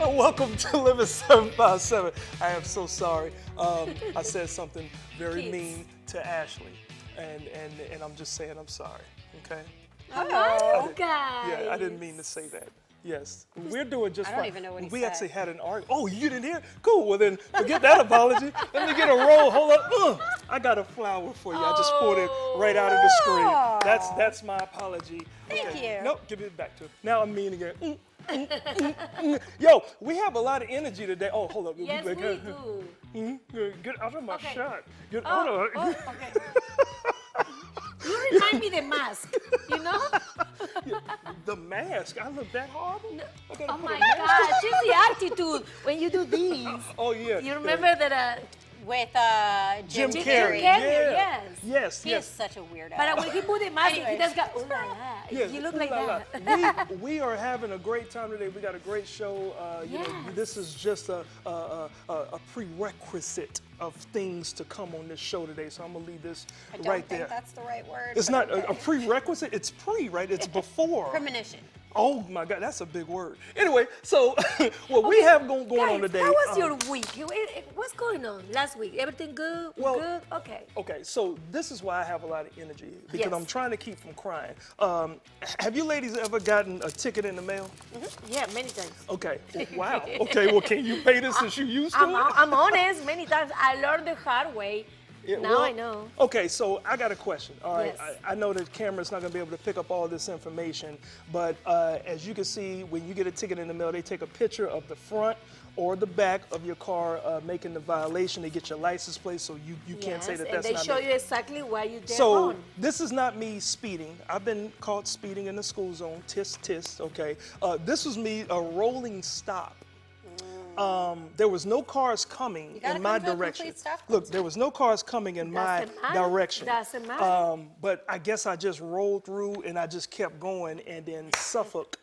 Welcome to Living 757. I am so sorry. I said something very mean to Ashley, and I'm just saying I'm sorry. Okay. Hello, guys. Yeah, I didn't mean to say that. Yes, we're doing just I fine. don't even know what he We said. actually had an argument. Oh, you didn't hear? Cool. Well, then forget that apology. Let me get a roll. Hold up. I got a flower for you. I just pulled it right out of the screen. That's my apology. Thank you. Nope. Give it back to him. Now I'm mean again. Yo, we have a lot of energy today. Oh, hold up. Yes, we do. Get out of my Okay. shot. Get out of Okay. You remind me the mask, you know? the mask. I look that horrible? I gotta Oh put a my mask on? gosh, it's the attitude when you do these. Oh, yeah. You remember that? With Jim Jim Carrey. Carrey, Yeah. yes. Yes, He yes. is such a weirdo. But when he put the mask, he Anyways. does go, ooh la la. Yes, You look like ooh la la. that. We are having a great time today. We got a great show. You know, Yes. this is just a prerequisite of things to come on this show today. So I'm gonna leave this I don't right think there. that's the right word. It's but not a okay. prerequisite. It's pre, right? It's before. Premonition. Oh my God, that's a big word. Anyway, so what we have going on Guys, today. how was your week? What's going on last week? Everything good? Well- Good? Okay. Okay, so this is why I have a lot of energy because Yes. I'm trying to keep from crying. Have you ladies ever gotten a ticket in the mail? Yeah, many times. Okay. Wow. Okay. Well, can you pay this since you used to it? I'm honest, many times. I learned the hard way. Yeah, Now well, I know. Okay, so I got a question. All right, Yes. I know that camera's not going to be able to pick up all this information, but as you can see, when you get a ticket in the mail, they take a picture of the front or the back of your car making the violation. They get your license plate, so you can't say Yes, that and that's they not show me. you exactly why you did So wrong. this is not me speeding. I've been caught speeding in the school zone. Tisk, tisk. Okay. This was me a rolling stop. There was no cars coming gotta in my come to a direction. complete stop. Look, there was no cars coming in my Doesn't matter. direction. Doesn't matter. But I guess I just rolled through and I just kept going, and then Suffolk,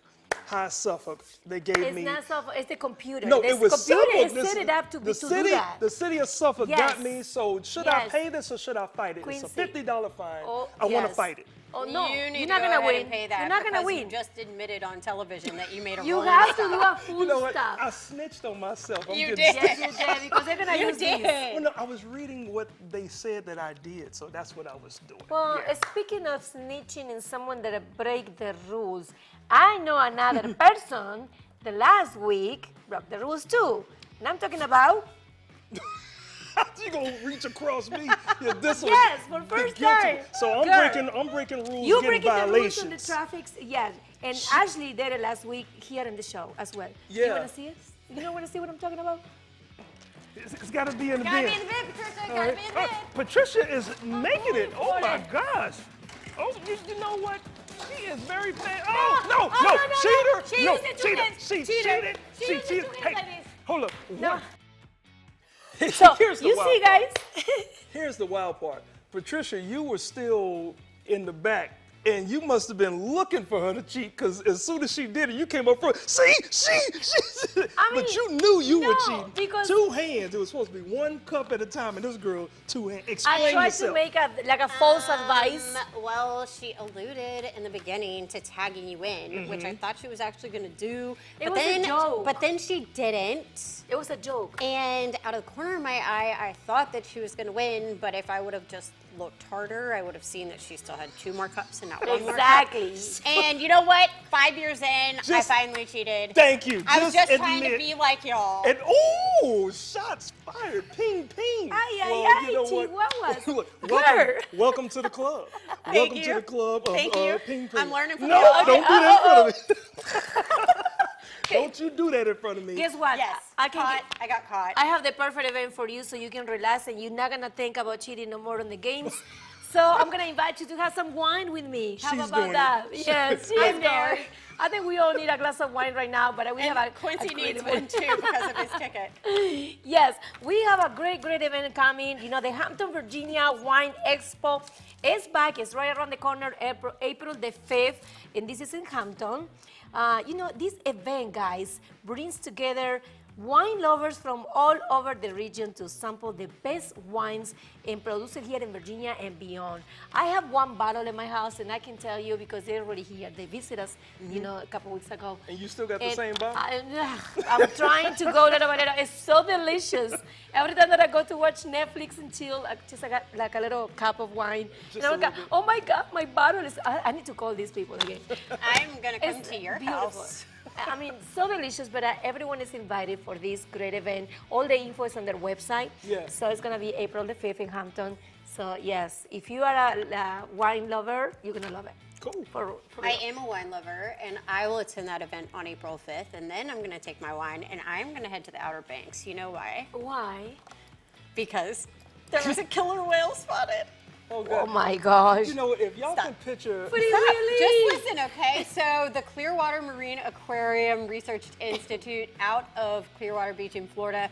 high Suffolk, they gave It's me. not so. It's the computer. No, This it was computer Suffolk. is This- set it up to the to city, do that. The city of Suffolk Yes. got me. So should I Yes. pay this or should I fight it? Quincy. It's a $50 fine. Oh, I want to yes. fight it. Oh no, You need you're to not go gonna ahead win. and pay that You're not gonna because win. You just admitted on television that you made a You rolling have to stop. do a full You know what? stop. I snitched on myself. I'm You getting did. Yes, you did, because they're gonna You use did. this. Well, no, I was reading what they said that I did, so that's what I was doing. Well, Yeah. speaking of snitching and someone that break the rules, I know another person that last week broke the rules too. And I'm talking about You gonna reach across me? Yeah, this one. Yes, for the first guilty time. one. So I'm Girl. breaking rules, you getting breaking the rules violations. on the traffic. Yes, and Ashley did it last week here in the show as well. You Yeah. wanna see it? You don't wanna see what I'm talking about? It's got to be in the Gotta bin. be in the bid, Patricia. All Gotta right. be in the bid. Patricia is making it. Oh Hold my it. gosh. Oh, you know what? She is very fast. Oh, No, no, oh, no, no, no, cheater. no. She no, used it two cheater. hands. She Cheater. cheated. She She used it cheated. two hands Hey, like this. hold up. No. What? So Here's the you wild see, part. guys. Here's the wild part. Patricia, you were still in the back, and you must have been looking for her to cheat, because as soon as she did it, you came up front. See, she. I But mean, you knew you were no, cheating. because- Two hands. It was supposed to be one cup at a time, and this girl, two hands. Explain I tried yourself. to make a false advice. Well, she alluded in the beginning to tagging you in, which I thought she was actually going to do. It but was a then, joke. But then she didn't. It was a joke. And out of the corner of my eye, I thought that she was going to win. But if I would have just looked harder, I would have seen that she still had 2 more cups and not 1 more cup. Exactly. And you know what? 5 years in, I Just- finally cheated. Thank you. I was just trying to admit- be like y'all. And oh, shots fired. Ping, ping. Ay, ay, Well, ay, you know what? Chihuahuas. Look, Girl. welcome to the club. Thank welcome you. to the club of Thank you. ping, ping. I'm learning from No, y'all. don't do that in front of me. Okay. Don't you do that in front of me. Guess what? Yes, I can. caught. I got caught. I have the perfect event for you, so you can relax and you're not gonna think about cheating no more on the games. So I'm gonna invite you to have some wine with me. How She's about doing that? it. Yes, I'm she's there. there. I think we all need a glass of wine right now, but we have a Quincy a great needs event. one too because of his ticket. Yes, we have a great event coming. You know, the Hampton, Virginia Wine Expo is back. It's right around the corner, April the 5th, and this is in Hampton. You know, this event, guys, brings together wine lovers from all over the region to sample the best wines and produced here in Virginia and beyond. I have one bottle in my house, and I can tell you because they're already here. They visit us, you know, a couple weeks ago. And you still got the And same bottle? I'm trying to go little by little. It's so delicious. Every time that I go to watch Netflix and chill, I got like a little cup of wine. Just And I'm a like, little bit. oh my God, my bottle is. I need to call these people again. I'm gonna come It's to your beautiful. house. I mean, so delicious, but everyone is invited for this great event. All the info is on their website. Yeah. So it's going to be April the 5th in Hampton. So, yes, if you are a wine lover, you're going to love it. Cool. For I am a wine lover, and I will attend that event on April 5th, and then I'm gonna take my wine, and I'm gonna head to the Outer Banks. You know why? Why? Because there was a killer whale spotted. Oh, Oh God. my gosh. You know what? If y'all Stop. can picture, Pretty Stop. really? Just listen, okay? So the Clearwater Marine Aquarium Research Institute out of Clearwater Beach in Florida,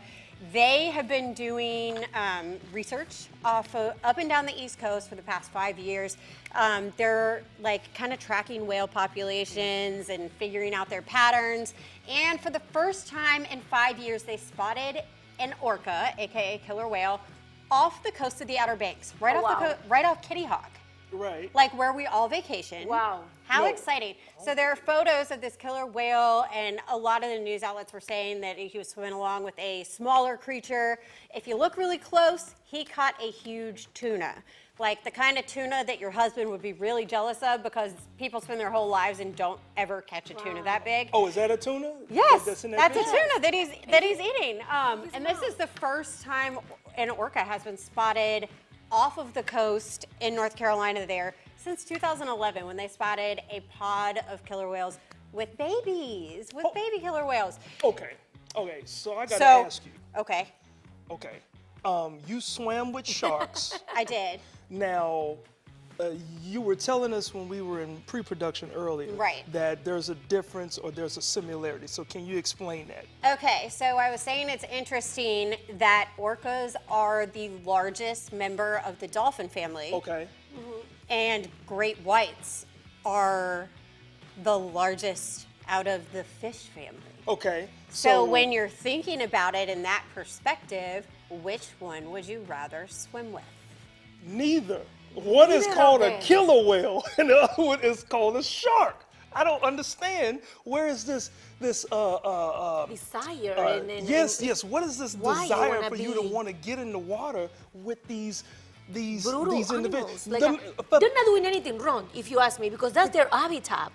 they have been doing research up and down the East Coast for the past 5 years. They're like kind of tracking whale populations and figuring out their patterns. And for the first time in 5 years, they spotted an orca, aka killer whale, off the coast of the Outer Banks, right Oh, off wow. right off Kitty Hawk, right? like where we all vacation. Wow. How No. exciting. So there are photos of this killer whale, and a lot of the news outlets were saying that he was swimming along with a smaller creature. If you look really close, he caught a huge tuna. Like the kind of tuna that your husband would be really jealous of because people spend their whole lives and don't ever catch a tuna that big. Oh, is that a tuna? Yes, That's in that that's a picture? tuna that he's eating. And this is the first time an orca has been spotted off of the coast in North Carolina there since 2011 when they spotted a pod of killer whales with babies, Oh. baby killer whales. Okay. Okay. So I got to So, ask you. okay, Okay. You swam with sharks. I did. Now, you were telling us when we were in pre-production earlier Right. that there's a difference or there's a similarity. So can you explain that? Okay, so I was saying it's interesting that orcas are the largest member of the dolphin family. Okay. And great whites are the largest out of the fish family. Okay. So when you're thinking about it in that perspective, which one would you rather swim with? neither. One is Neither called of a them. killer whale, and the other one is called a shark. I don't understand. Where is this Desire and yes. What is this why you desire wanna for you to be- want to get in the water with these brutal individuals? animals. Like they're not doing anything wrong, if you ask me, because that's their habitat.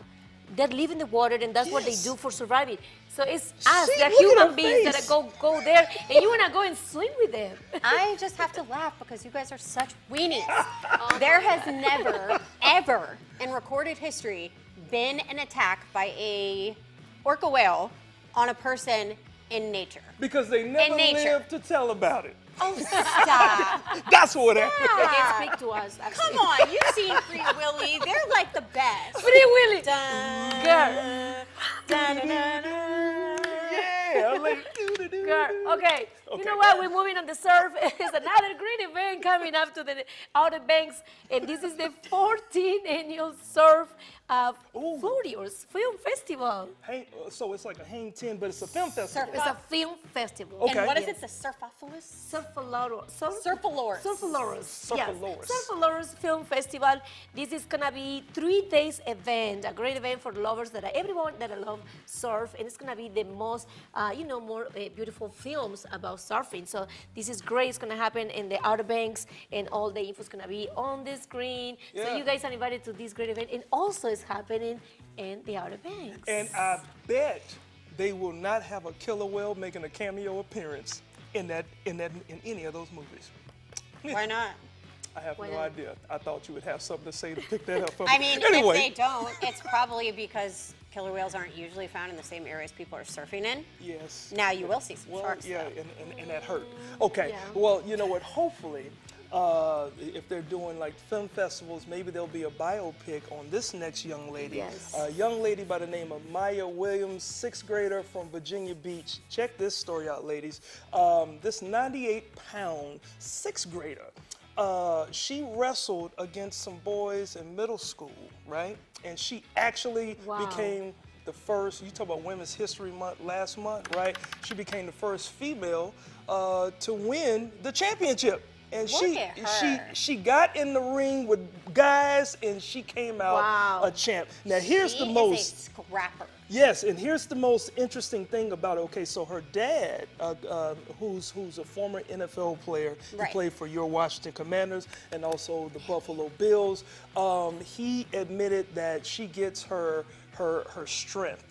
They live in the water, and that's what they Yes. do for surviving. So it's us, See, the look at human her beings, that face. go there, and you wanna go and swim with them. I just have to laugh because you guys are such weenies. There has never, ever in recorded history been an attack by a orca whale on a person in nature. Because they never nature. lived to tell about it. Oh, stop. That's what happened. They can speak to us. Actually. Come on, you've seen Free Willy. They're like the best. Free Willy. Dun, Girl. dun, dun, dun, dun. Yeah, like, Girl, okay. You know what? We're moving on the surf. It's another great event coming up to the Outer Banks, and this is the 14th annual Surf Florios Film Festival. So it's like a hang 10, but it's a film festival. It's a film festival. Okay. And what is Yes. it? The Surfopolis? Surfaloros. Surfaloros. Surfaloros. Yes. Surfaloros. Surfaloros Film Festival. This is gonna be 3 days event, a great event for lovers everyone that love surf, and it's gonna be the most, more beautiful films about surfing. So this is great. It's gonna happen in the Outer Banks, and all the info is gonna be on the screen. So Yeah. you guys are invited to this great event, and also it's happening in the Outer Banks. And I bet they will not have a killer whale making a cameo appearance in any of those movies. Why not? I have Why no not? idea. I thought you would have something to say to pick that up for me. I mean, anyway, if they don't, it's probably because killer whales aren't usually found in the same areas people are surfing in. yes. Now you will see some Well, sharks, yeah, though. and that hurt. Okay, Yeah. well, you know what? Hopefully, if they're doing like film festivals, maybe there'll be a biopic on this next young lady. Yes. A young lady by the name of Maya Williams, 6th grader from Virginia Beach. Check this story out, ladies. This 98-pound 6th grader, she wrestled against some boys in middle school, right? And she actually Wow. became the first, you talk about Women's History Month last month, right? She became the first female to win the championship. And Look at her. she got in the ring with guys and she came out Wow. a champ. Now here's She the is most a scrapper. Yes, and here's the most interesting thing about it. Okay, so her dad, who's a former NFL player, Right. he played for your Washington Commanders and also the Buffalo Bills. He admitted that she gets her strength.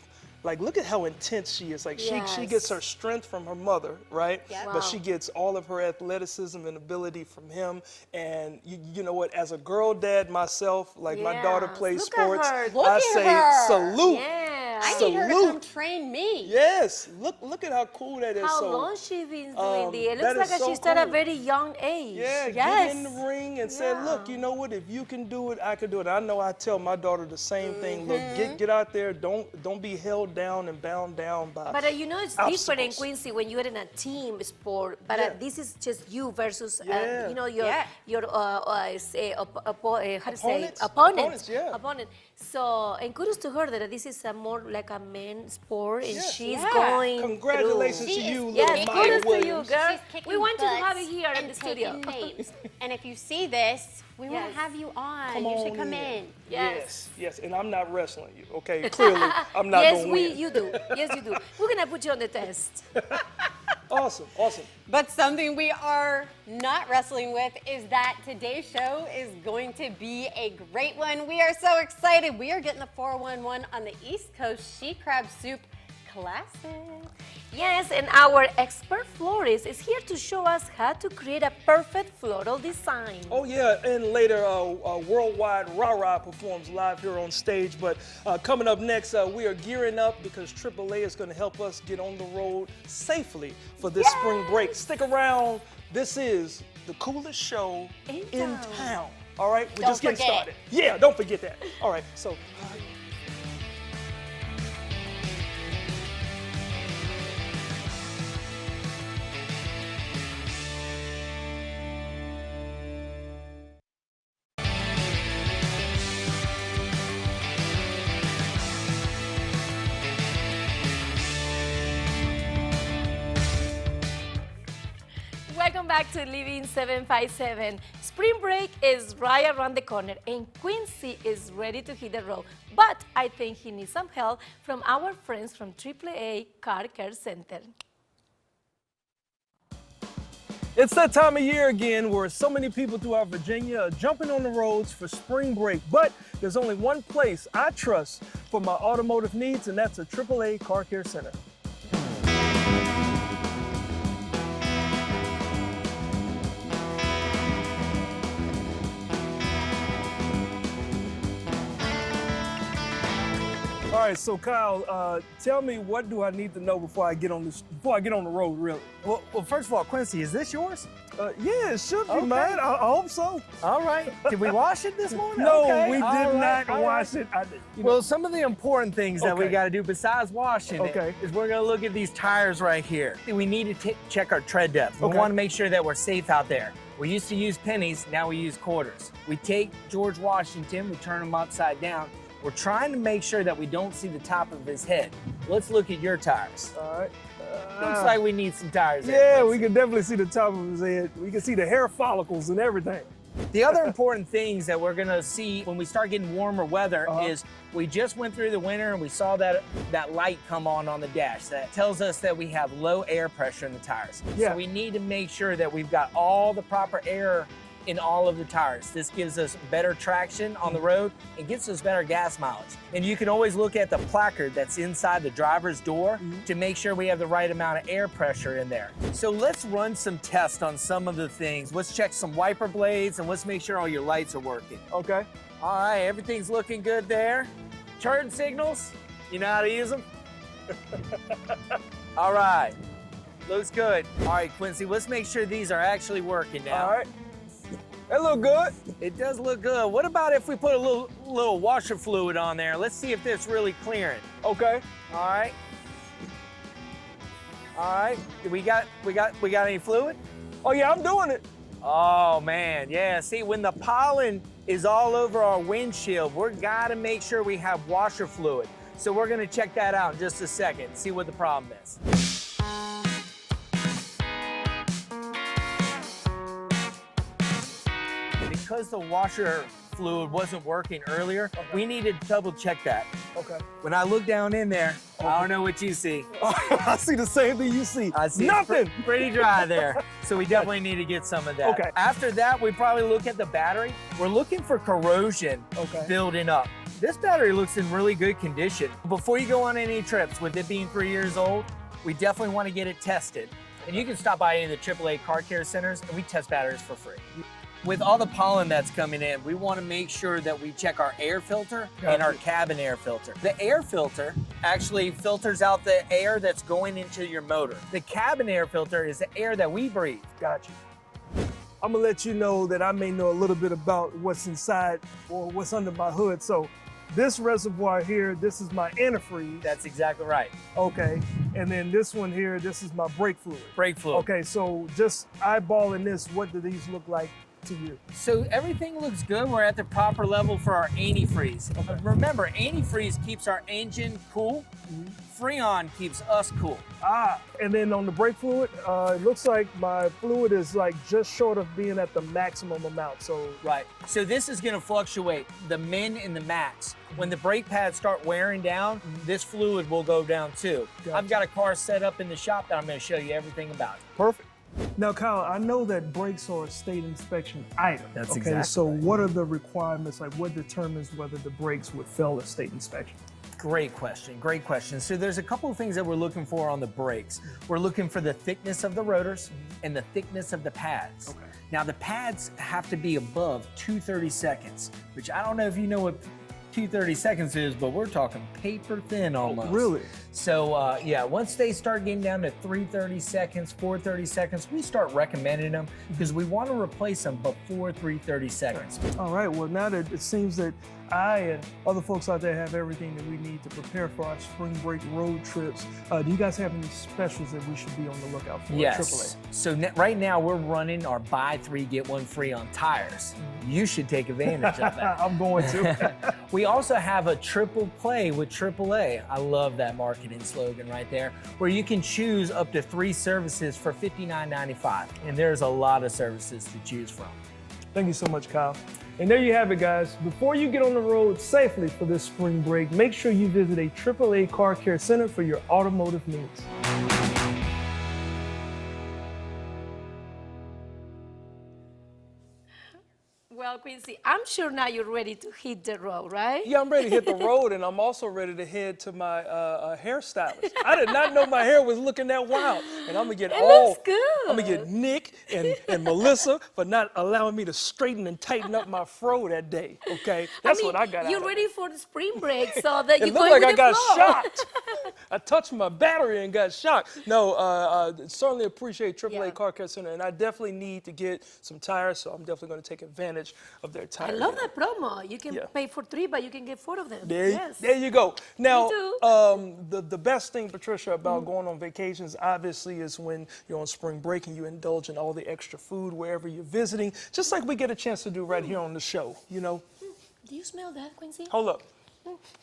Like, look at how intense she is. Like, she gets Yes. her strength from her mother, right? Yep. But Wow. she gets all of her athleticism and ability from him. And you know what? As a girl dad myself, like my daughter Yes. plays Look at sports. her. Look I at say her. salute. Yeah. I need her to Salute. come train me. Yes, look at how cool that is. How so, long she been doing this? It that looks is like so she started at a cool. very young age. Yeah, yes. get in the ring and said, Yeah. look, you know what? If you can do it, I can do it. I know I tell my daughter the same thing. Look, Mm-hmm. get out there. Don't be held down and bound down by. But you know, it's different in obstacles. Quincy when you're in a team sport. But Yeah. this is just you versus, Yeah. you know, your Yeah. how to say Opponents? opponent. Opponents, yeah. Opponent. So, and kudos to her that this is a more like a men's sport, and Yes. she's Yeah. going. Congratulations through. to She you, is little Yes, Maya kudos to you, Williams. girl. She's kicking We want to have butts you here in and the studio. taking names. And if you see this, we want Yes. to have you on. Come you should on come in. in. Yes, and I'm not wrestling you. Okay, clearly I'm not Yes, gonna win. you do. Yes, you do. We're gonna put you on the test. Awesome. But something we are not wrestling with is that today's show is going to be a great one. We are so excited. We are getting the 411 on the East Coast She Crab Soup Classic. Yes, and our expert florist is here to show us how to create a perfect floral design. Oh yeah, and later Worldwide Rah performs live here on stage. But coming up next, we are gearing up because AAA is going to help us get on the road safely for this spring break. Stick around. This is the coolest show In in town. town. All right, we're Don't just getting forget. started. Yeah, don't forget that. All right, so. Welcome back to Living 757. Spring break is right around the corner and Quincy is ready to hit the road. But I think he needs some help from our friends from AAA Car Care Center. It's that time of year again where so many people throughout Virginia are jumping on the roads for spring break. But there's only one place I trust for my automotive needs, and that's a AAA Car Care Center. All right, so Kyle, tell me, what do I need to know before I get on the road, really? Well, first of all, Quincy, is this yours? Yeah, it should be Okay. mine. I hope so. All right. Did we wash it this morning? No, Okay, we did all right, not all wash right. it. Well, some of the important things that we Okay. got to do besides washing Okay. it is we're going to look at these tires right here. We need to check our tread depth. We Okay. want to make sure that we're safe out there. We used to use pennies, now we use quarters. We take George Washington, we turn him upside down. We're trying to make sure that we don't see the top of his head. Let's look at your tires. All right. Looks like we need some tires there, Yeah, Quincy. we can definitely see the top of his head. We can see the hair follicles and everything. The other important things that we're gonna see when we start getting warmer weather is we just went through the winter and we saw that light come on the dash. That tells us that we have low air pressure in the tires. Yeah. So we need to make sure that we've got all the proper air in all of the tires. This gives us better traction on the road and gets us better gas mileage. And you can always look at the placard that's inside the driver's door to make sure we have the right amount of air pressure in there. So let's run some tests on some of the things. Let's check some wiper blades and let's make sure all your lights are working. Okay. All right, everything's looking good there. Turn signals, you know how to use them? All right, looks good. All right, Quincy, let's make sure these are actually working now. All right. That look good. It does look good. What about if we put a little washer fluid on there? Let's see if it's really clearing. Okay. All right. All right. We got any fluid? Oh yeah, I'm doing it. Oh man, yeah. See, when the pollen is all over our windshield, we're gotta make sure we have washer fluid. So we're gonna check that out in just a second, see what the problem is. Because the washer fluid wasn't working earlier, we needed to double check that. Okay. When I look down in there, I don't know what you see. I see the same thing you see. I see nothing. It's pretty dry there. So we definitely need to get some of that. Okay. After that, we probably look at the battery. We're looking for corrosion building up. This battery looks in really good condition. Before you go on any trips, with it being 3 years old, we definitely want to get it tested. And you can stop by any of the AAA car care centers and we test batteries for free. With all the pollen that's coming in, we want to make sure that we check our air filter and our cabin air filter. The air filter actually filters out the air that's going into your motor. The cabin air filter is the air that we breathe. Got you. I'm gonna let you know that I may know a little bit about what's inside or what's under my hood. So this reservoir here, this is my antifreeze. That's exactly right. Okay. And then this one here, this is my brake fluid. Brake fluid. Okay, so just eyeballing this, what do these look like to you? So everything looks good. We're at the proper level for our antifreeze. Remember, antifreeze keeps our engine cool. Freon keeps us cool. And then on the brake fluid, it looks like my fluid is like just short of being at the maximum amount. So Right. So this is going to fluctuate the min and the max. When the brake pads start wearing down, this fluid will go down too. Gotcha. I've got a car set up in the shop that I'm going to show you everything about. perfect. Now, Kyle, I know that brakes are a state inspection item. That's okay, exactly so right. what are the requirements? Like, what determines whether the brakes would fail a state inspection? Great question, great question. So there's a couple of things that we're looking for on the brakes. We're looking for the thickness of the rotors and the thickness of the pads. Okay. Now the pads have to be above 2/32, which I don't know if you know what 2/32 is, but we're talking paper thin almost. Really? So yeah, once they start getting down to 3/32, 4/32, we start recommending them because we want to replace them before 3/32. All right, well, now that it seems that I and other folks out there have everything that we need to prepare for our spring break road trips, do you guys have any specials that we should be on the lookout for at Yes. So right now we're running our buy 3 get 1 free on tires. You should take advantage of that. AAA? I'm going to. We also have a triple play with AAA. I love that marketing slogan right there, where you can choose up to 3 services for $59.95. And there's a lot of services to choose from. Thank you so much, Kyle. And there you have it, guys. Before you get on the road safely for this spring break, make sure you visit a AAA Car Care Center for your automotive needs. Well, Quincy, I'm sure now you're ready to hit the road, right? Yeah, I'm ready to hit the road, and I'm also ready to head to my hairstylist. I did not know my hair was looking that wild, and I'm gonna get looks good. I'm gonna get Nick and Melissa for not allowing me to straighten and tighten up my fro that day. Okay, that's what I got. You're out of ready for the spring break, so that It you're looked going like with I the got flow. shocked. I touched my battery and got shocked. No, certainly appreciate AAA Yeah. Car Care Center, and I definitely need to get some tires, so I'm definitely going to take advantage of their tires. I love that promo. You can Yeah. pay for 3, but you can get 4 of them. There, Yes. there you go. Now, too. the best thing, Patricia, about going on vacations, obviously, is when you're on spring break and you indulge in all the extra food wherever you're visiting, just like we get a chance to do right here on the show, you know? Do you smell that, Quincy? Hold up.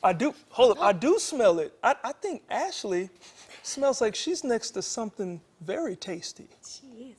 I do, hold up, I do smell it. I think Ashley smells like she's next to something very tasty. She is.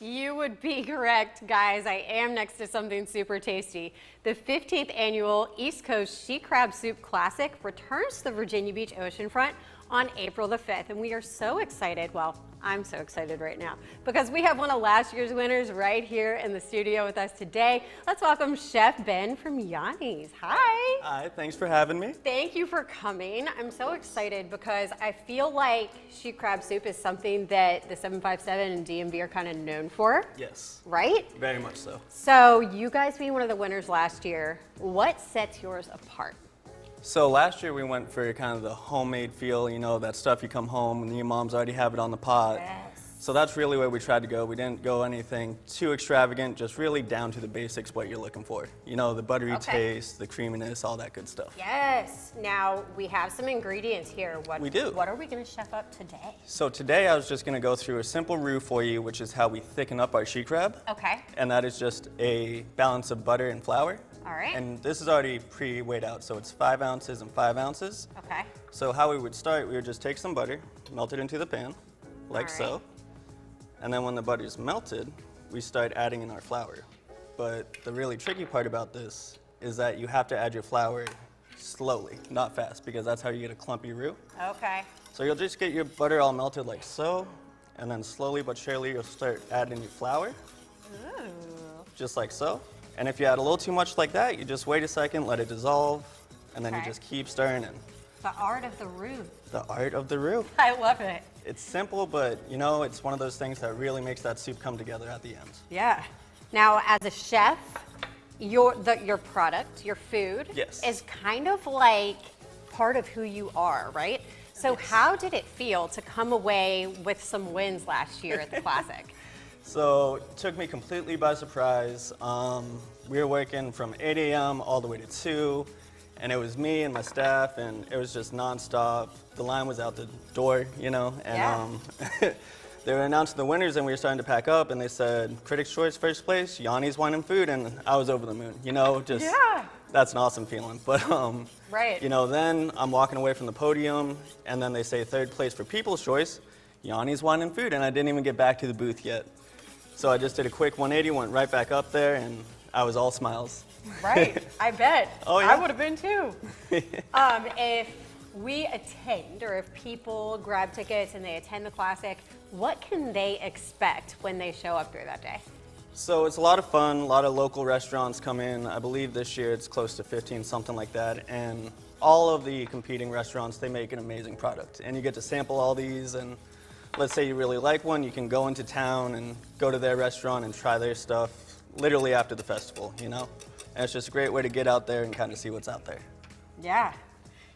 You would be correct, guys. I am next to something super tasty. The 15th annual East Coast She Crab Soup Classic returns to the Virginia Beach oceanfront on April the 5th, and we are so excited. Well, I'm so excited right now because we have one of last year's winners right here in the studio with us today. Let's welcome Chef Ben from Yanni's. Hi. Hi, thanks for having me. Thank you for coming. I'm so excited because I feel like she crab soup is something that the 757 and DMV are kind of known for, Yes, right? very much so. So you guys being one of the winners last year, what sets yours apart? So last year we went for kind of the homemade feel, you know, that stuff you come home and your moms already have it on the pot. So that's really where we tried to go. We didn't go anything too extravagant, just really down to the basics, what you're looking for. You know, the buttery Okay. taste, the creaminess, all that good stuff. Yes. Now we have some ingredients here. We do. What are we going to chef up today? So today I was just gonna go through a simple roux for you, which is how we thicken up our she crab. Okay. And that is just a balance of butter and flour. All right. And this is already pre-weighed out, so it's 5 ounces and 5 ounces. Okay. So how we would start, we would just take some butter, melt it into the pan, like All so. right. And then when the butter is melted, we start adding in our flour. But the really tricky part about this is that you have to add your flour slowly, not fast, because that's how you get a clumpy roux. Okay. So you'll just get your butter all melted like so, and then slowly but surely you'll start adding your flour, Ooh. just like so. And if you add a little too much like that, you just wait a second, let it dissolve, and then you Okay. just keep stirring in. The art of the roux. The art of the roux. I love it. It's simple, but you know, it's one of those things that really makes that soup come together at the end. Yeah. Now, as a chef, your product, your food, Yes. is kind of like part of who you are, right? So how did it feel to come away with some wins last year at the Classic? So it took me completely by surprise. We were working from 8 a.m. all the way to 2, and it was me and my staff, and it was just nonstop. The line was out the door, you know, and they were announcing the winners, and we were starting to pack up, and they said, Critics' Choice first place, Yanni's Wine and Food, and I was over the moon, you know, just, Yeah. that's an awesome feeling. But, Right. you know, then I'm walking away from the podium, and then they say third place for People's Choice, Yanni's Wine and Food, and I didn't even get back to the booth yet. So I just did a quick 180, went right back up there, and I was all smiles. Right, I bet. Oh, yeah. I would have been too. If we attend, or if people grab tickets and they attend the Classic, what can they expect when they show up there that day? So it's a lot of fun, a lot of local restaurants come in. I believe this year it's close to 15, something like that. And all of the competing restaurants, they make an amazing product. And you get to sample all these, and let's say you really like one, you can go into town and go to their restaurant and try their stuff literally after the festival, you know? And it's just a great way to get out there and kind of see what's out there. Yeah.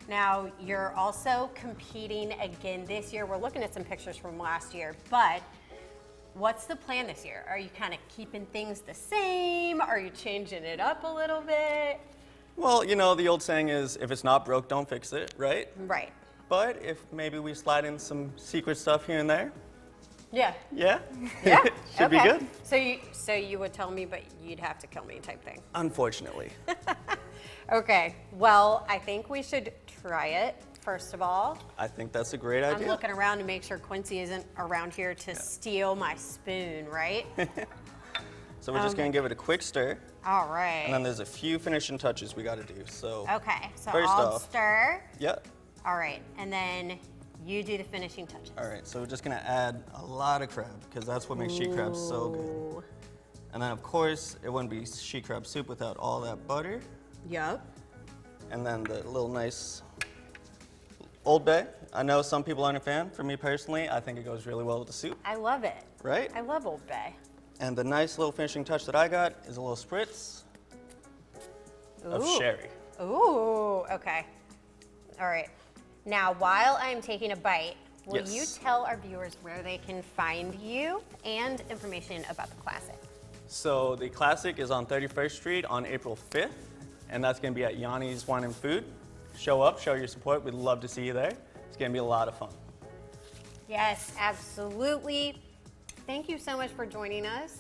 Now, you're also competing again this year. We're looking at some pictures from last year, but what's the plan this year? Are you kind of keeping things the same? Are you changing it up a little bit? Well, you know, the old saying is, if it's not broke, don't fix it, right? Right. But if maybe we slide in some secret stuff here and there, Yeah. yeah? Yeah. Should be Okay. good. So you would tell me, but you'd have to kill me type thing. Unfortunately. Okay. Well, I think we should try it, first of all. I think that's a great I'm idea. looking around to make sure Quincy isn't around here to steal my spoon, right? So we're just gonna give it a quick stir, All right. and then there's a few finishing touches we gotta do. So, Okay, so First I'll off- stir. yeah. All right, and then you do the finishing touches. All right, so we're just gonna add a lot of crab, because that's what makes sheet crab so good. Ooh. And then of course, it wouldn't be sheet crab soup without all that butter, Yup. and then the little nice Old Bay. I know some people aren't a fan. For me personally, I think it goes really well with the soup, I love it. right? I love Old Bay. And the nice little finishing touch that I got is a little spritz of Ooh. sherry. Ooh, okay. All right. Now, while I'm taking a bite, will Yes. you tell our viewers where they can find you and information about the Classic? So the Classic is on 31st Street on April 5th, and that's gonna be at Yanni's Wine and Food. Show up, show your support. We'd love to see you there. It's gonna be a lot of fun. Yes, absolutely. Thank you so much for joining us.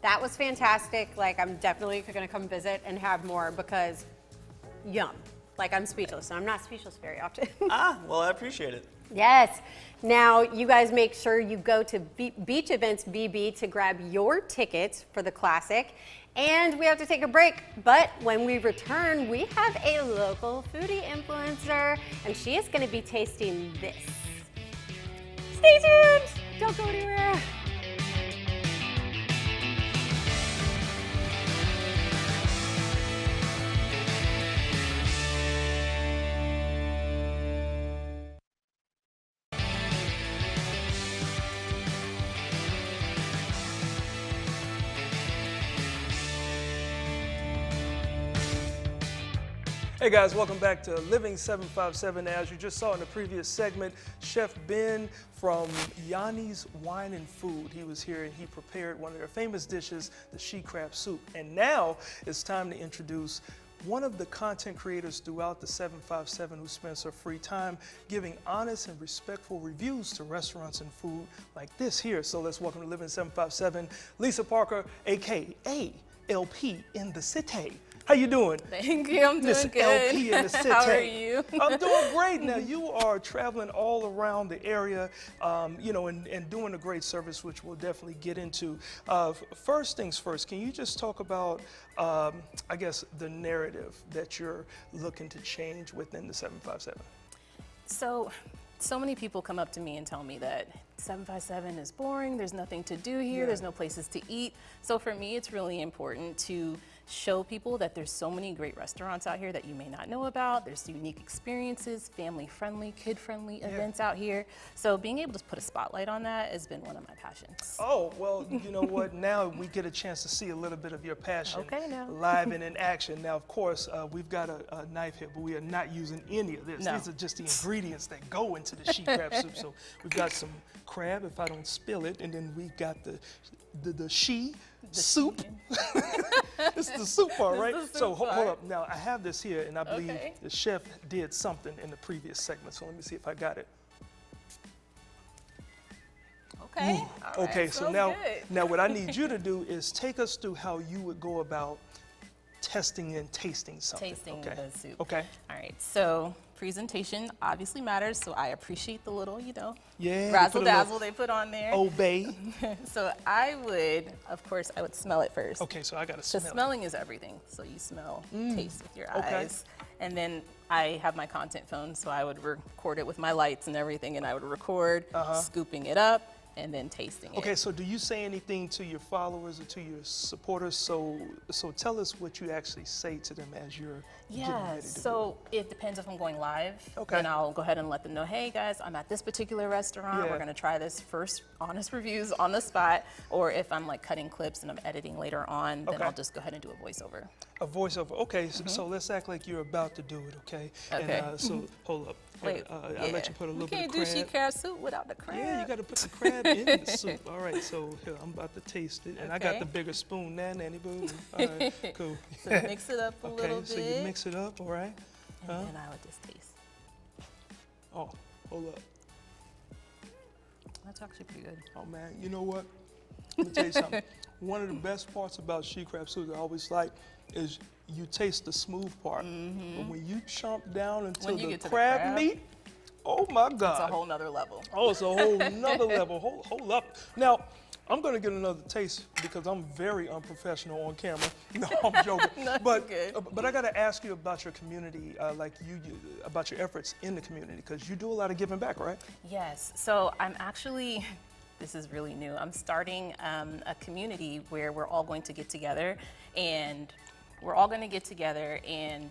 That was fantastic. Like, I'm definitely gonna come visit and have more because yum. Like, I'm speechless, and I'm not speechless very often. Well, I appreciate it. Yes. Now, you guys make sure you go to Beach Events BB to grab your tickets for the Classic. And we have to take a break, but when we return, we have a local foodie influencer, and she is gonna be tasting this. Stay tuned! Don't go anywhere. Hey guys, welcome back to Living 757. As you just saw in the previous segment, Chef Ben from Yanni's Wine and Food, he was here and he prepared one of their famous dishes, the she crab soup. And now it's time to introduce one of the content creators throughout the 757 who spends her free time giving honest and respectful reviews to restaurants and food like this here. So let's welcome to Living 757, Lisa Parker, AKA LP in the City. How you doing? Thank you. I'm doing Miss good. LP in the city. How are you? I'm doing great. Now you are traveling all around the area, you know, and doing a great service, which we'll definitely get into. First things first, can you just talk about, I guess, the narrative that you're looking to change within the 757? So many people come up to me and tell me that 757 is boring, there's nothing to do here, Yeah. there's no places to eat. So for me, it's really important to show people that there's so many great restaurants out here that you may not know about. There's unique experiences, family-friendly, kid-friendly events out here. So being able to put a spotlight on that has been one of my passions. Oh, well, you know what? Now we get a chance to see a little bit of your passion Okay, now. live and in action. Now, of course, we've got a knife here, but we are not using any of this. No. These are just the ingredients that go into the she crab soup. So we've got some crab, if I don't spill it, and then we got the she soup. This is the soup part, right? the soup So hold part. up. Now, I have this here, and I believe Okay. the chef did something in the previous segment. So let me see if I got it. Okay. All right, Okay, so sounds now, good. now what I need you to do is take us through how you would go about testing and tasting something. Tasting okay? the soup. Okay. All right, so presentation obviously matters, so I appreciate the little, Yeah. razzle put a little dazzle they put on there. Obey. So I would, of course, I would smell it first. Okay, so I gotta So smell. smelling is everything. So you smell, taste with your Okay. eyes. And then I have my content phone, so I would record it with my lights and everything, and I would record scooping it up and then tasting it. Okay, so do you say anything to your followers or to your supporters? So tell us what you actually say to them as you're getting Yeah, ready to do so it depends if I'm going live. Okay. Then I'll go ahead and let them know, hey guys, I'm at this particular restaurant. Yeah. We're gonna try this first, honest reviews on the spot. Or if I'm like cutting clips and I'm editing later on, then Okay. I'll just go ahead and do a voiceover. a voiceover. Okay, so let's act like you're about to do it, okay? Okay. And so hold up. Wait, I'll let you put a little we bit can't of do crab. she crab soup without the crab. Yeah, you got to put the crab in the soup. All right, so here, I'm about to taste it. And I got Okay. the bigger spoon now, Nanny Boo. All right, cool. So mix it up a Okay, little so bit. you mix it up, all right? and then I would just taste. Oh, hold up. That's actually pretty good. Oh, man, you know what? Let me tell you something. One of the best parts about she crab soup I always like is you taste the smooth part. But when you chomp down into When you the get to the crab crab, meat, oh my God. It's a whole nother level. Oh, it's a whole nother level. Hold up. Now, I'm gonna get another taste because I'm very unprofessional on camera. No, I'm joking. No, but you're good. but I gotta ask you about your community, like about your efforts in the community, because you do a lot of giving back, right? Yes, so I'm actually, this is really new. I'm starting a community where we're all going to get together and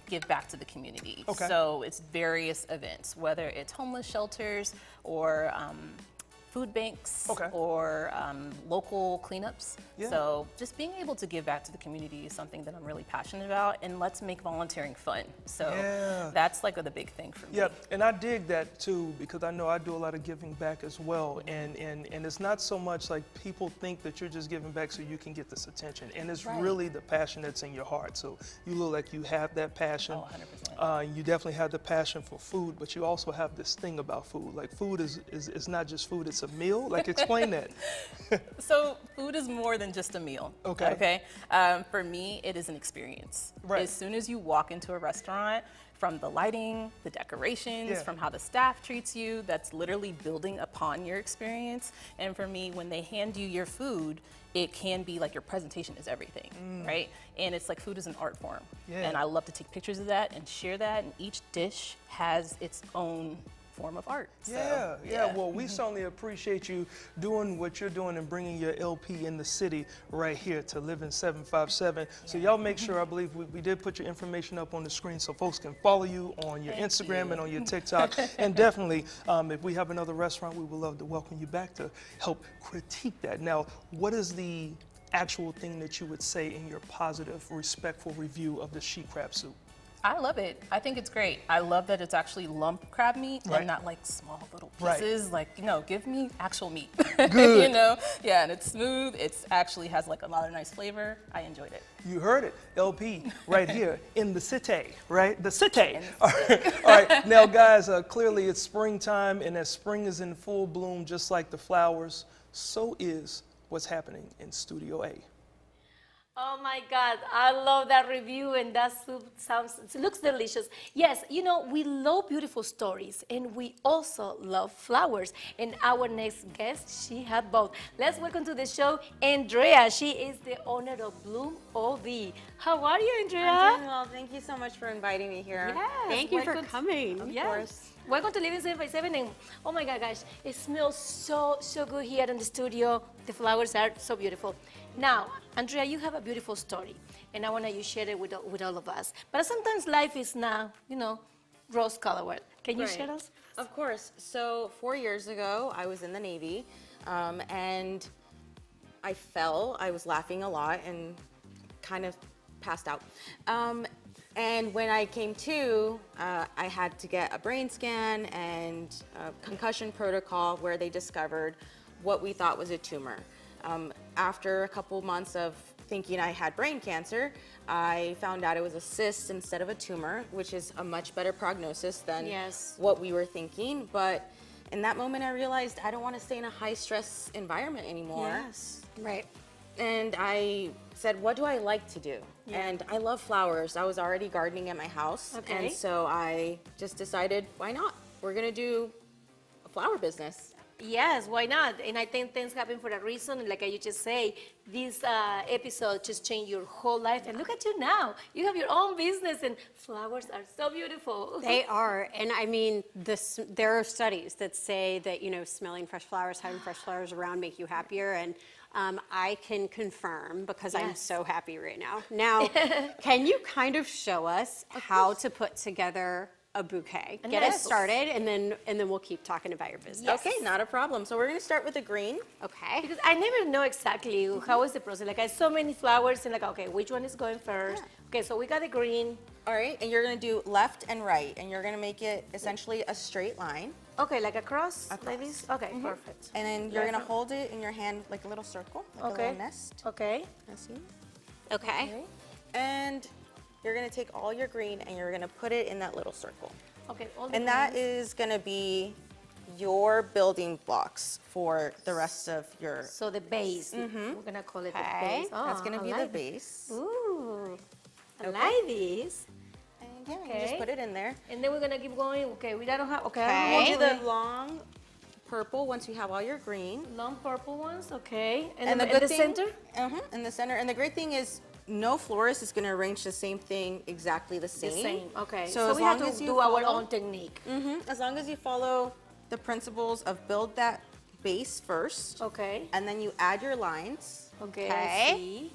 give back to the community. Okay. So it's various events, whether it's homeless shelters or food banks Okay. or local cleanups. Yeah. So just being able to give back to the community is something that I'm really passionate about, and let's make volunteering fun. So Yeah. that's like the big thing for me. Yeah, and I dig that too because I know I do a lot of giving back as well, and it's not so much like people think that you're just giving back so you can get this attention, and it's Right. really the passion that's in your heart. So you look like you have that passion. Oh, 100%. You definitely have the passion for food, but you also have this thing about food. Like food is not just food; it's a meal. Like explain that. So food is more than just a meal. Okay. Okay. For me, it is an experience. Right. As soon as you walk into a restaurant, from the lighting, the decorations, Yeah. from how the staff treats you, that's literally building upon your experience. And for me, when they hand you your food, it can be like your presentation is everything, right? And it's like food is an art form. Yeah. And I love to take pictures of that and share that. And each dish has its own form of art. So, Yeah. Well, we certainly appreciate you doing what you're doing and bringing your LP in the city right here to Live in 757. So y'all make sure, I believe we did put your information up on the screen so folks can follow you on your Thank Instagram you. and on your TikTok. And definitely, if we have another restaurant, we would love to welcome you back to help critique that. Now, what is the actual thing that you would say in your positive, respectful review of the she crab soup? I love it. I think it's great. I love that it's actually lump crab meat Right. and not like small little Right. pieces. Like, give me actual meat. Good. Yeah, and it's smooth. It's actually has like a lot of nice flavor. I enjoyed it. You heard it, LP, right here in the city, right? The city. All right. Now, guys, clearly it's springtime, and as spring is in full bloom, just like the flowers, so is what's happening in Studio A. Oh my God, I love that review, and that soup it looks delicious. Yes, you know, we love beautiful stories, and we also love flowers. And our next guest, she had both. Let's welcome to the show, Andrea. She is the owner of Bloom OV. How are you, Andrea? I'm doing well. Thank you so much for inviting me here. Yes, Thank you for welcome- coming. Of Yes. course. Welcome to Living 757, and oh my God, guys, it smells so good here in the studio. The flowers are so beautiful. Now, Andrea, you have a beautiful story, and I want you share it with all of us. But sometimes life is not, you know, rose-colored. Can you share us? Of course. So 4 years ago, I was in the Navy, and I fell. I was laughing a lot and kind of passed out. And when I came to, I had to get a brain scan and a concussion protocol where they discovered what we thought was a tumor. After a couple months of thinking I had brain cancer, I found out it was a cyst instead of a tumor, which is a much better prognosis than Yes. what we were thinking. But in that moment, I realized I don't want to stay in a high stress environment anymore. Right. And I said, what do I like to do? And I love flowers. I was already gardening at my house. Okay. And so I just decided, why not? We're going to do a flower business. Yes, why not? And I think things happen for a reason. And like you just say, this episode just changed your whole life. And look at you now. You have your own business, and flowers are so beautiful. They are, and I mean, there are studies that say that, you know, smelling fresh flowers, having fresh flowers around make you happier, and I can confirm because I'm Yes. so happy right now. Now, can you kind of show us how to put together a bouquet? Get us Yes. started, and then we'll keep talking about your business. Okay, not a problem. So we're going to start with the green. Okay. Because I never know exactly how is the process. Like I have so many flowers, and like, okay, which one is going first? Okay, so we got the green. All right, and you're going to do left and right, and you're going to make it essentially a straight line. Okay, like across, like Across. this? Okay, perfect. And then you're going to hold it in your hand like a little circle, like a Okay. little nest. Okay. I see. Okay. And you're going to take all your green and you're going to put it in that little circle. Okay, all the And that greens. is going to be your building blocks for the rest of your. So the base, we're gonna call it Okay. the base. That's Oh, going to I be the like it. base. Ooh, I Okay. like this. And yeah, you just Okay. put it in there. And then we're gonna keep going. Okay, we don't have. Okay, Okay. We'll I do don't the long purple once you have all your green. long purple ones. Okay, And then the in good the thing, center. in the center. And the great thing is, no florist is going to arrange the same thing exactly the same. The same. Okay, So, so as we have long to as you do our follow- own technique. As long as you follow the principles of build that base first, Okay. and then you add your lines, Okay. Okay. I see.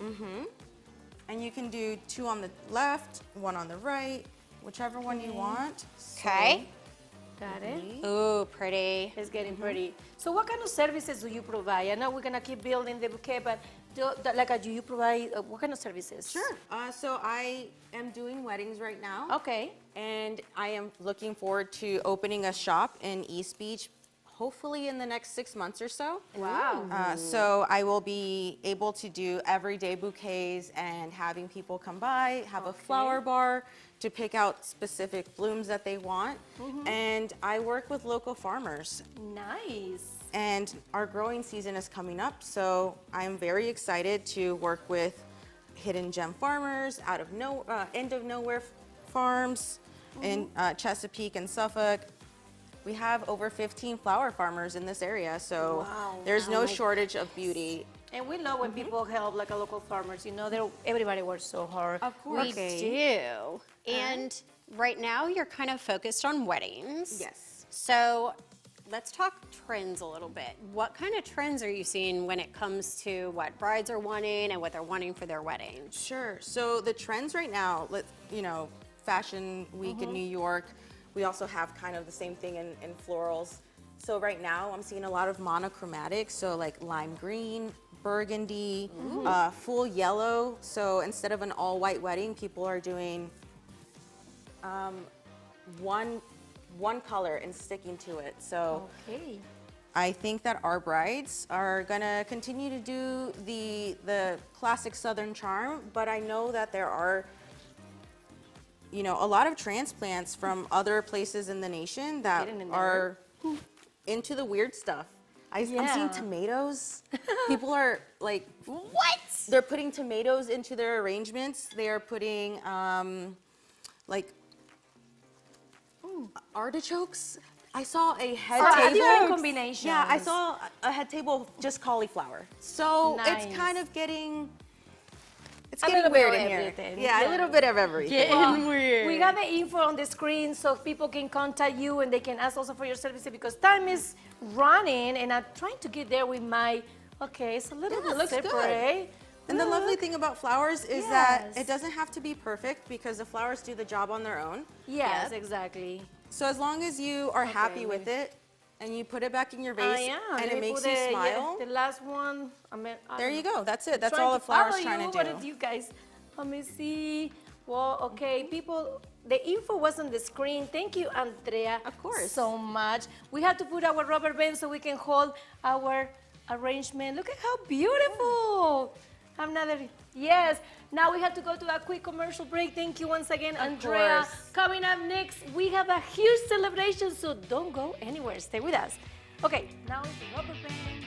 and you can do 2 on the left, 1 on the right, whichever one you want. Okay. Got it. Ooh, pretty. It's getting pretty. So what kind of services do you provide? I know we're gonna keep building the bouquet, but do you provide what kind of services? Sure. So I am doing weddings right now. Okay. And I am looking forward to opening a shop in East Beach, hopefully in the next 6 months or so. Wow. So I will be able to do everyday bouquets and having people come by, have a flower bar to pick out specific blooms that they want. And I work with local farmers. Nice. And our growing season is coming up, so I'm very excited to work with hidden gem farmers, end of nowhere farms in Chesapeake and Suffolk. We have over 15 flower farmers in this area, so Wow. there's Oh no my shortage of beauty. And we love when people help, like a local farmers. You know, everybody works so hard. Of course. We do. And right now you're kind of focused on weddings. Yes. So let's talk trends a little bit. What kind of trends are you seeing when it comes to what brides are wanting and what they're wanting for their weddings? Sure. So the trends right now, Fashion Week in New York, we also have kind of the same thing in florals. So right now I'm seeing a lot of monochromatic, so like lime green, burgundy, full yellow. So instead of an all white wedding, people are doing one color and sticking to it. So Okay. I think that our brides are gonna continue to do the classic Southern charm, but I know that there are, a lot of transplants from other places in the nation that Getting in there. are into the weird stuff. I'm seeing Yeah. tomatoes. People are like, What? they're putting tomatoes into their arrangements. They are putting like artichokes. I saw a head Different table. combinations. Yeah, I saw a head table of just cauliflower. So Nice. it's kind of getting, it's A getting little bit weird of in here. everything, Yeah, yeah. a little bit of everything. We got the info on the screen so people can contact you and they can ask also for your services because time is running and I'm trying to get there with my, okay, it's a little Yeah, it bit looks good. separate. And the lovely Look. thing about flowers is that Yes. it doesn't have to be perfect because the flowers do the job on their own. Yes, exactly. So as long as you are happy with it and you put it back in your vase and it makes you smile, the last one, I mean, there you go. That's it. That's trying all the to follow flower's trying you. to What do. did you guys? Let me see. Well, okay, people. The info was on the screen. Thank you, Andrea. Of course. So much. We have to put our rubber band so we can hold our arrangement. Look at how beautiful. Another. Yes. Now we have to go to a quick commercial break. Thank you once again, Andrea. course. Coming up next, we have a huge celebration, so don't go anywhere. Stay with us. Okay, now it's the rubber band.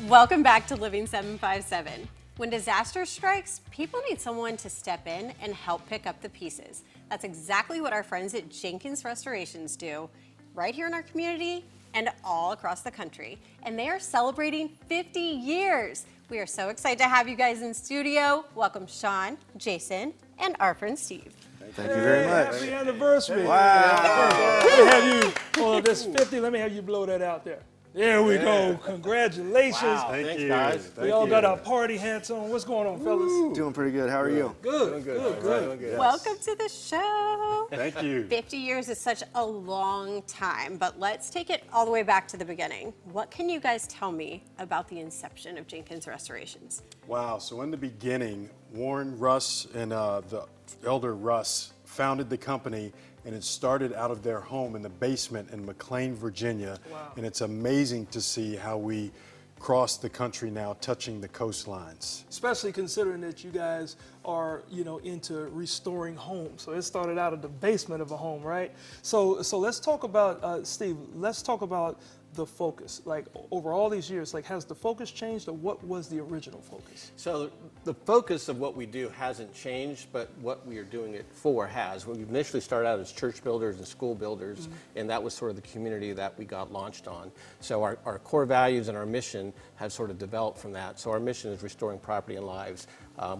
Welcome back to Living 757. When disaster strikes, people need someone to step in and help pick up the pieces. That's exactly what our friends at Jenkins Restorations do, right here in our community and all across the country. And they are celebrating 50 years. We are so excited to have you guys in studio. Welcome Sean, Jason, and our friend Steve. Thank you very much. Happy anniversary. Wow. Let me have you, oh, this 50, let me have you blow that out there. There we go. Congratulations. Thank you. Guys. We all got our party hats on. What's going on, fellas? Doing pretty good. How are you? Good, good. Yes. Welcome to the show. Thank you. 50 years is such a long time, but let's take it all the way back to the beginning. What can you guys tell me about the inception of Jenkins Restorations? Wow, so in the beginning, Warren Russ and the elder Russ founded the company, and it started out of their home in the basement in McLean, Virginia. Wow. And it's amazing to see how we cross the country now, touching the coastlines. Especially considering that you guys are, into restoring homes. So it started out of the basement of a home, right? So let's talk about, Steve, let's talk about the focus. Like over all these years, like has the focus changed or what was the original focus? So the focus of what we do hasn't changed, but what we are doing it for has. We initially started out as church builders and school builders, and that was sort of the community that we got launched on. So our core values and our mission have sort of developed from that. So our mission is restoring property and lives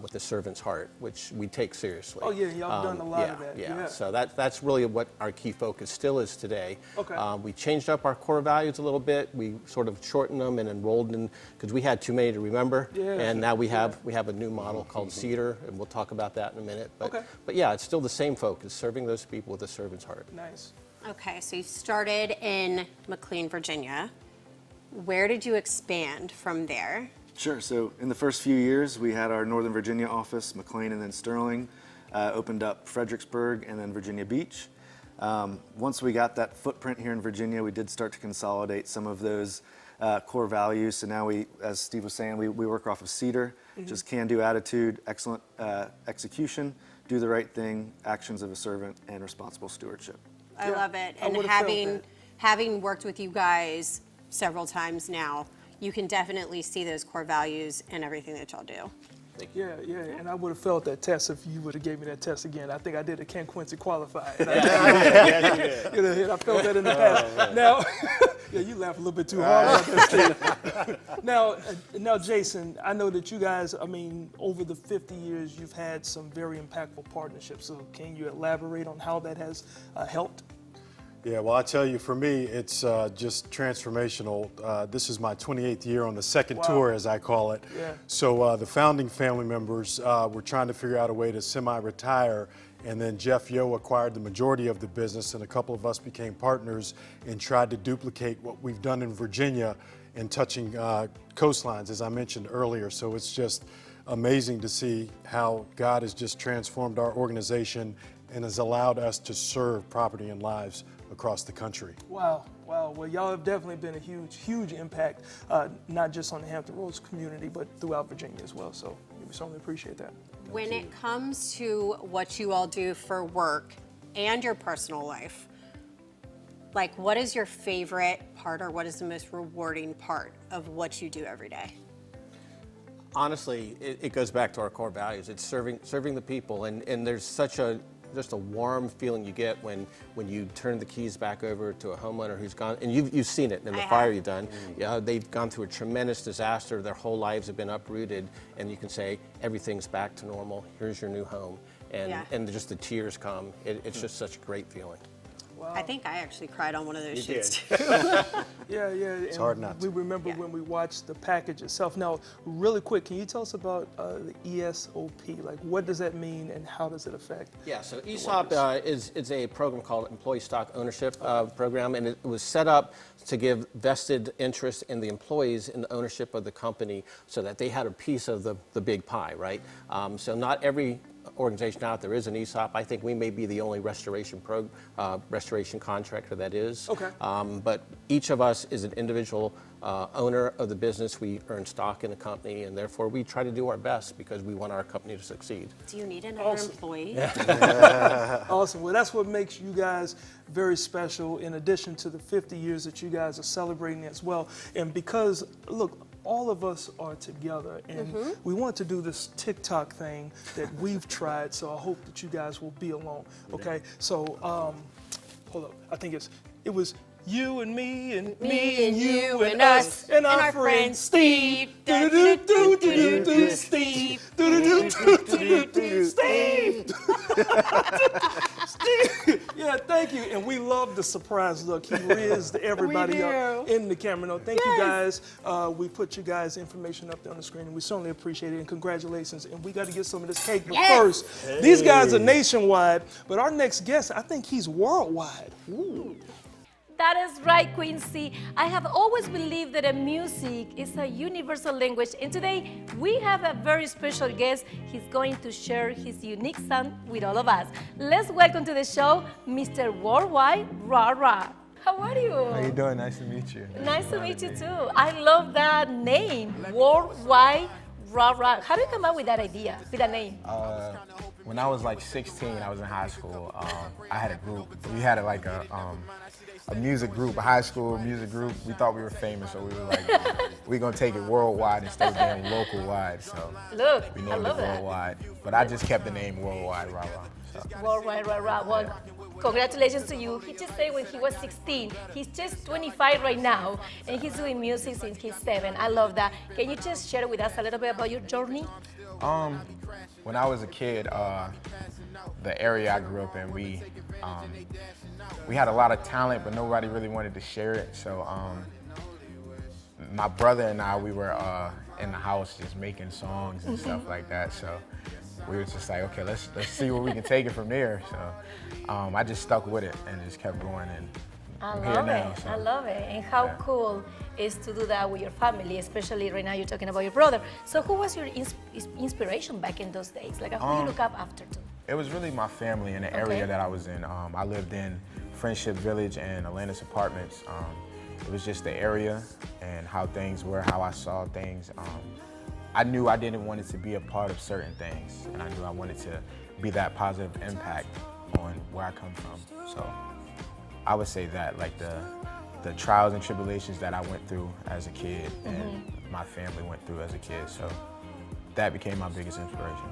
with the servant's heart, which we take seriously. Oh yeah, y'all done a lot of that. Yeah. So that's really what our key focus still is today. Okay. We changed up our core values a little bit. We sort of shortened them and enrolled in because we had too many to remember. Yeah. And now we have a new model called Cedar, and we'll talk about that in a minute. But Okay. but yeah, it's still the same focus, serving those people with a servant's heart. Nice. Okay, so you started in McLean, Virginia. Where did you expand from there? Sure. So in the first few years, we had our Northern Virginia office, McLean and then Sterling, opened up Fredericksburg and then Virginia Beach. Once we got that footprint here in Virginia, we did start to consolidate some of those core values. So now we, as Steve was saying, we work off of Cedar, just can-do attitude, excellent execution, do the right thing, actions of a servant, and responsible stewardship. I love it. I And would've felt that. having worked with you guys several times now, you can definitely see those core values in everything that y'all do. Yeah, and I would have felt that test if you would have gave me that test again. I think I did a Ken Quincy qualifier. And and I felt that in the past. Now, yeah, you laugh a little bit too hard about that, Steve. Now, Jason, I know that you guys, over the 50 years, you've had some very impactful partnerships. So can you elaborate on how that has helped? Yeah, well, I tell you, for me, it's just transformational. This is my 28th year on the second tour, as I call it. Yeah. So the founding family members were trying to figure out a way to semi-retire, and then Jeff Yo acquired the majority of the business, and a couple of us became partners and tried to duplicate what we've done in Virginia in touching coastlines, as I mentioned earlier. So it's just amazing to see how God has just transformed our organization and has allowed us to serve property and lives across the country. Wow, wow. Well, y'all have definitely been a huge, huge impact, not just on the Hampton Roads community, but throughout Virginia as well. So we certainly appreciate that. When it comes to what you all do for work and your personal life, like what is your favorite part or what is the most rewarding part of what you do every day? Honestly, it goes back to our core values. It's serving the people, and there's such a just a warm feeling you get when you turn the keys back over to a homeowner who's gone, and you've seen it in the fire you've done. Yeah, they've gone through a tremendous disaster. Their whole lives have been uprooted, and you can say everything's back to normal. Here's your new home, and just the tears come. It's just such a great feeling. I think I actually cried on one of those shoots. Yeah, yeah. It's hard not to. We remember when we watched the package itself. Now, really quick, can you tell us about the ESOP? Like, what does that mean and how does it affect? Yeah, so ESOP is a program called Employee Stock Ownership Program, and it was set up to give vested interest in the employees in the ownership of the company so that they had a piece of the big pie, right? So not every organization out there is an ESOP. I think we may be the only restoration contractor that is. Okay. But each of us is an individual owner of the business. We earn stock in the company, and therefore we try to do our best because we want our company to succeed. Do you need another employee? Awesome. Well, that's what makes you guys very special, in addition to the 50 years that you guys are celebrating as well. And because, look, all of us are together, and we want to do this TikTok thing that we've tried, so I hope that you guys will be along. Okay, so hold up. I think it was you and me and me and you and us and our friend Steve. Do-do-do-do-do-do-do, Steve. Do-do-do-do-do-do-do, Steve. Steve. Yeah, thank you. And we love the surprise look. He rizzed everybody up in the camera. No, thank you guys. We put you guys' information up there on the screen, and we certainly appreciate it. And congratulations. And we got to get some of this cake. But first, these guys are nationwide, but our next guest, I think he's worldwide. Ooh. That is right, Quincy. I have always believed that music is a universal language, and today we have a very special guest. He's going to share his unique sound with all of us. Let's welcome to the show, Mr. Worldwide Ra Ra. How are you? How you doing? Nice to meet you. Nice to meet you too. I love that name, Worldwide Ra Ra. How did you come up with that idea, with that name? When I was like 16, I was in high school. I had a group. We had a music group, a high school music group. We thought we were famous, so we were like, we're gonna take it worldwide instead of being local wide. So look, we named I love it Worldwide. But I just kept the name Worldwide Ra Ra. So. Worldwide Ra Ra. Well, congratulations to you. He just said when he was 16. He's just 25 right now, and he's doing music since he's 7. I love that. Can you just share with us a little bit about your journey? When I was a kid, the area I grew up in, we had a lot of talent, but nobody really wanted to share it. So my brother and I, we were in the house just making songs and stuff like that. So we were just like, okay, let's see where we can take it from there. So I just stuck with it and just kept going. And I'm here now. So. I love it. And how cool is to do that with your family, especially right now you're talking about your brother. So who was your inspiration back in those days? Like who you look up after to? It was really my family in the area that I was in. I lived in Friendship Village and Atlantis Apartments. It was just the area and how things were, how I saw things. I knew I didn't want it to be a part of certain things, and I knew I wanted to be that positive impact on where I come from. So I would say that, like the trials and tribulations that I went through as a kid and my family went through as a kid. So that became my biggest inspiration.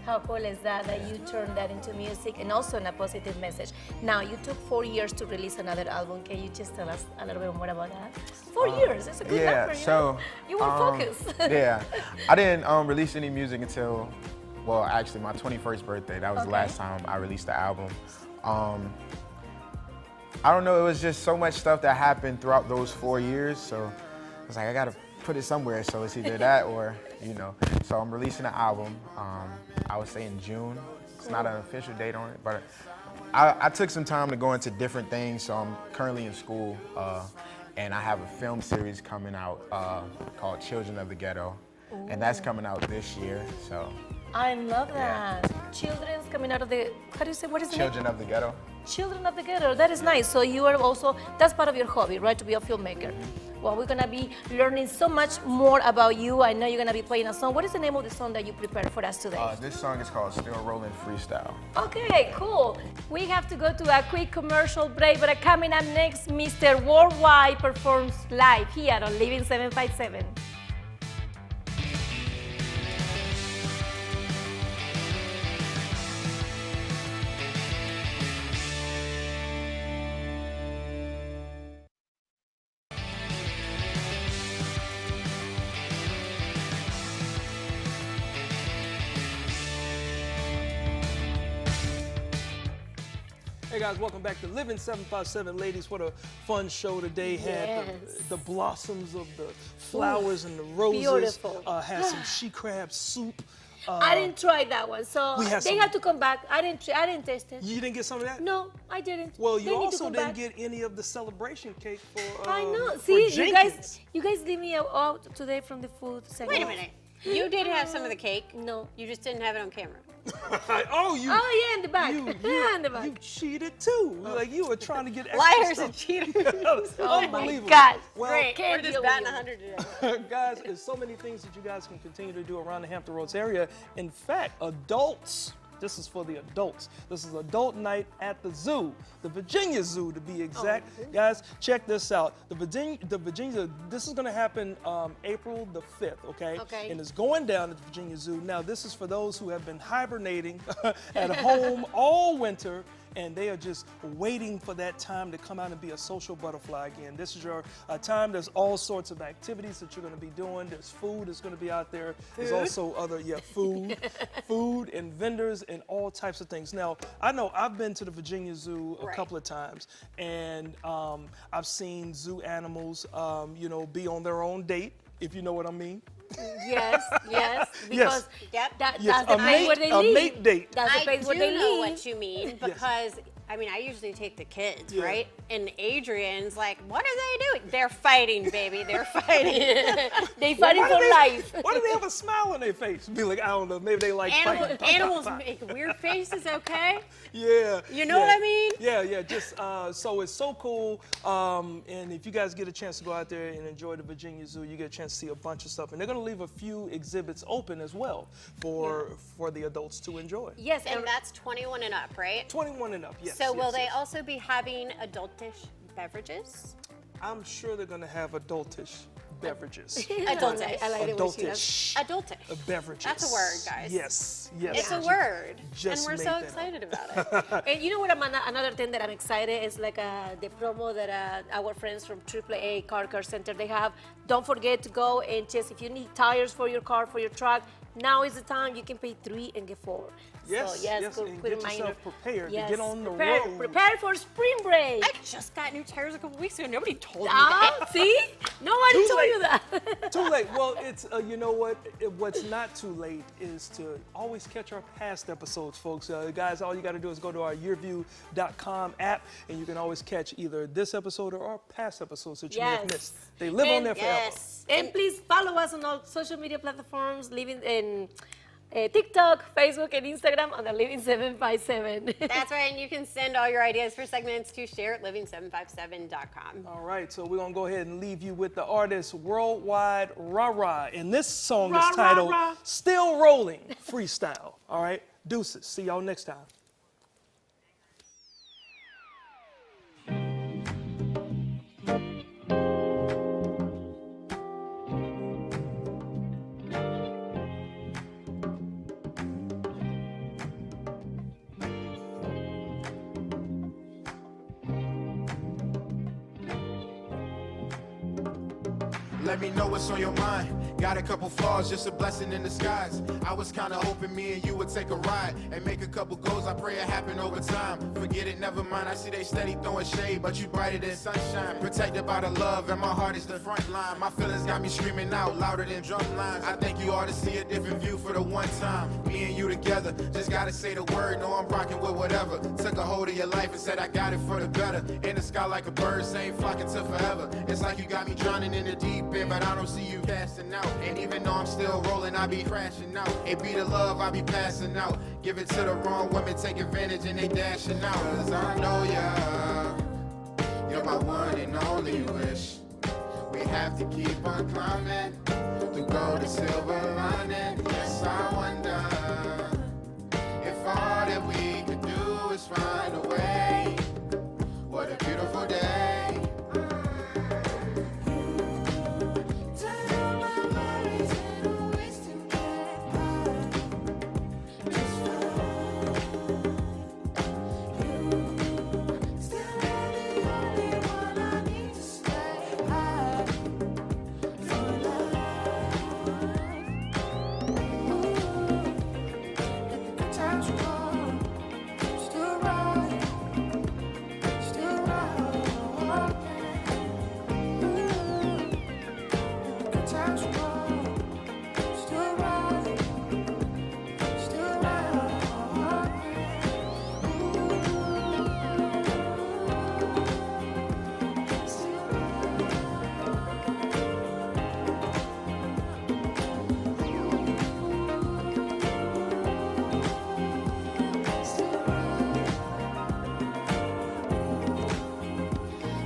How cool is that you turned that into music and also in a positive message. Now, you took 4 years to release another album. Can you just tell us a little bit more about that? 4 years, it's a good number, you were focused. Yeah, I didn't release any music until, well, actually my 21st birthday. That was the last time I released the album. I don't know, it was just so much stuff that happened throughout those 4 years. So I was like, I gotta put it somewhere. So it's either that or, So I'm releasing an album, I would say in June. It's not an official date on it, but I took some time to go into different things. So I'm currently in school, and I have a film series coming out called Children of the Ghetto. and that's coming out this year. So, I love that. Children's coming out of the, how do you say, what is the name? Children of the Ghetto. Children of the Ghetto. That is nice. So you are also, that's part of your hobby, right? To be a filmmaker. Well, we're gonna be learning so much more about you. I know you're gonna be playing a song. What is the name of the song that you prepared for us today? This song is called Still Rolling Freestyle. Okay, cool. We have to go to a quick commercial break, but coming up next, Mr. Worldwide performs live here on Living 757. Hey guys, welcome back to Living 757. Ladies, what a fun show today. Had the blossoms of the flowers and the roses. Beautiful. Had some she crab soup. I didn't try that one, so we had they some- have to come back. I didn't taste it. You didn't get some of that? No, I didn't. Well, They you need to also come didn't back. get any of the celebration cake for I know. for See, Jenkins. you guys leave me out today from the food segment. Wait a minute. You did have some of the cake. No. You just didn't have it on camera. Oh, you. Oh yeah, in the back. You, In the back. you cheated too. Like you were trying to get extra Liars stuff. and cheaters. Oh my Unbelievable. God. Well, Great. Can't We're deal just with batting you. 100 today. guys, there's so many things that you guys can continue to do around the Hampton Roads area. In fact, adults, this is for the adults. This is adult night at the zoo, the Virginia Zoo to be exact. Guys, check this out. The Virginia, this is gonna happen April the 5th, okay? Okay. And it's going down at the Virginia Zoo. Now, this is for those who have been hibernating at home all winter, and they are just waiting for that time to come out and be a social butterfly again. This is your time. There's all sorts of activities that you're going to be doing. There's food that's going to be out there. There's also other, food and vendors and all types of things. Now, I know I've been to the Virginia Zoo a couple of times, and I've seen zoo animals, be on their own date, if you know what I mean. Yes, because Yep. that's Yes, the a place where mate- they a live. mate date. That's the I place where do they know live. what you mean because, I mean, I usually take the kids, Yeah. right? And Adrian's like, what are they doing? They're fighting, baby. They're fighting. They fighting Why for do they- life. Why do they have a smile on their face? Be like, I don't know, maybe they like fighting. Animals make weird faces, okay? Yeah. You know what I mean? Yeah. Just so it's so cool. And if you guys get a chance to go out there and enjoy the Virginia Zoo, you get a chance to see a bunch of stuff. And they're gonna leave a few exhibits open as well for the adults to enjoy. Yes, And that's 21 and up, right? 21 and up, yes. So will yes, they yes. also be having adultish beverages? I'm sure they're gonna have adultish beverages. Adultish. I like the way she does. Adultish Adultish. beverages. That's a word, guys. Yes. It's a Ju- word. just And we're made so that up. excited about it. And you know what? Another thing that I'm excited is like the promo that our friends from AAA Car Care Center they have. Don't forget to go and just if you need tires for your car, for your truck, now is the time you can pay 3 and get 4. Yes, so, yes, yes, good and quick get reminder. yourself prepared to Yes, get on the prepare, road. Prepare for spring break. I just got new tires a couple weeks ago. Nobody told me Ah, that. see? Nobody Too told late. you that. Too late. Well, it's you know what? What's not too late is to always catch our past episodes, folks. Guys, all you got to do is go to our yearview.com app, and you can always catch either this episode or our past episodes that you may have Yes. missed. They live on And there forever. Yes. And please follow us on all social media platforms, living in TikTok, Facebook, and Instagram on the Living 757. That's right. And you can send all your ideas for segments to share at living757.com. All right, so we're gonna go ahead and leave you with the artist Worldwide Rah-Rah, and this song Rah, is rah, titled rah. "Still Rolling Freestyle." All right, deuces. See y'all next time. Let me know what's on your mind. Got a couple flaws, just a blessing in disguise. I was kinda hoping me and you would take a ride and make a couple goals. I pray it happen over time. Forget it, never mind. I see they steady throwing shade, but you brighter than sunshine. Protected by the love, and my heart is the front line. My feelings got me screaming out louder than drum lines. I think you ought to see a different view for the one time. Me and you together, just gotta say the word. No, I'm rocking with whatever. Took a hold of your life and said I got it for the better. In the sky like a bird, same flocking to forever. It's like you got me drowning in the deep slipping, but I don't see you casting out. And even though I'm still rolling, I be crashing out. It be the love, I be passing out. Give it to the wrong women, take advantage, and they dashing out. Cause I know you're my one and only wish. We have to keep on climbing through gold and silver lining. Yes, I wonder if all that we could do is find a way. What a beautiful day.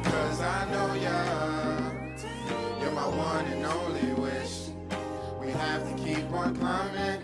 Cause I know you're my one and only wish. We have to keep on climbing.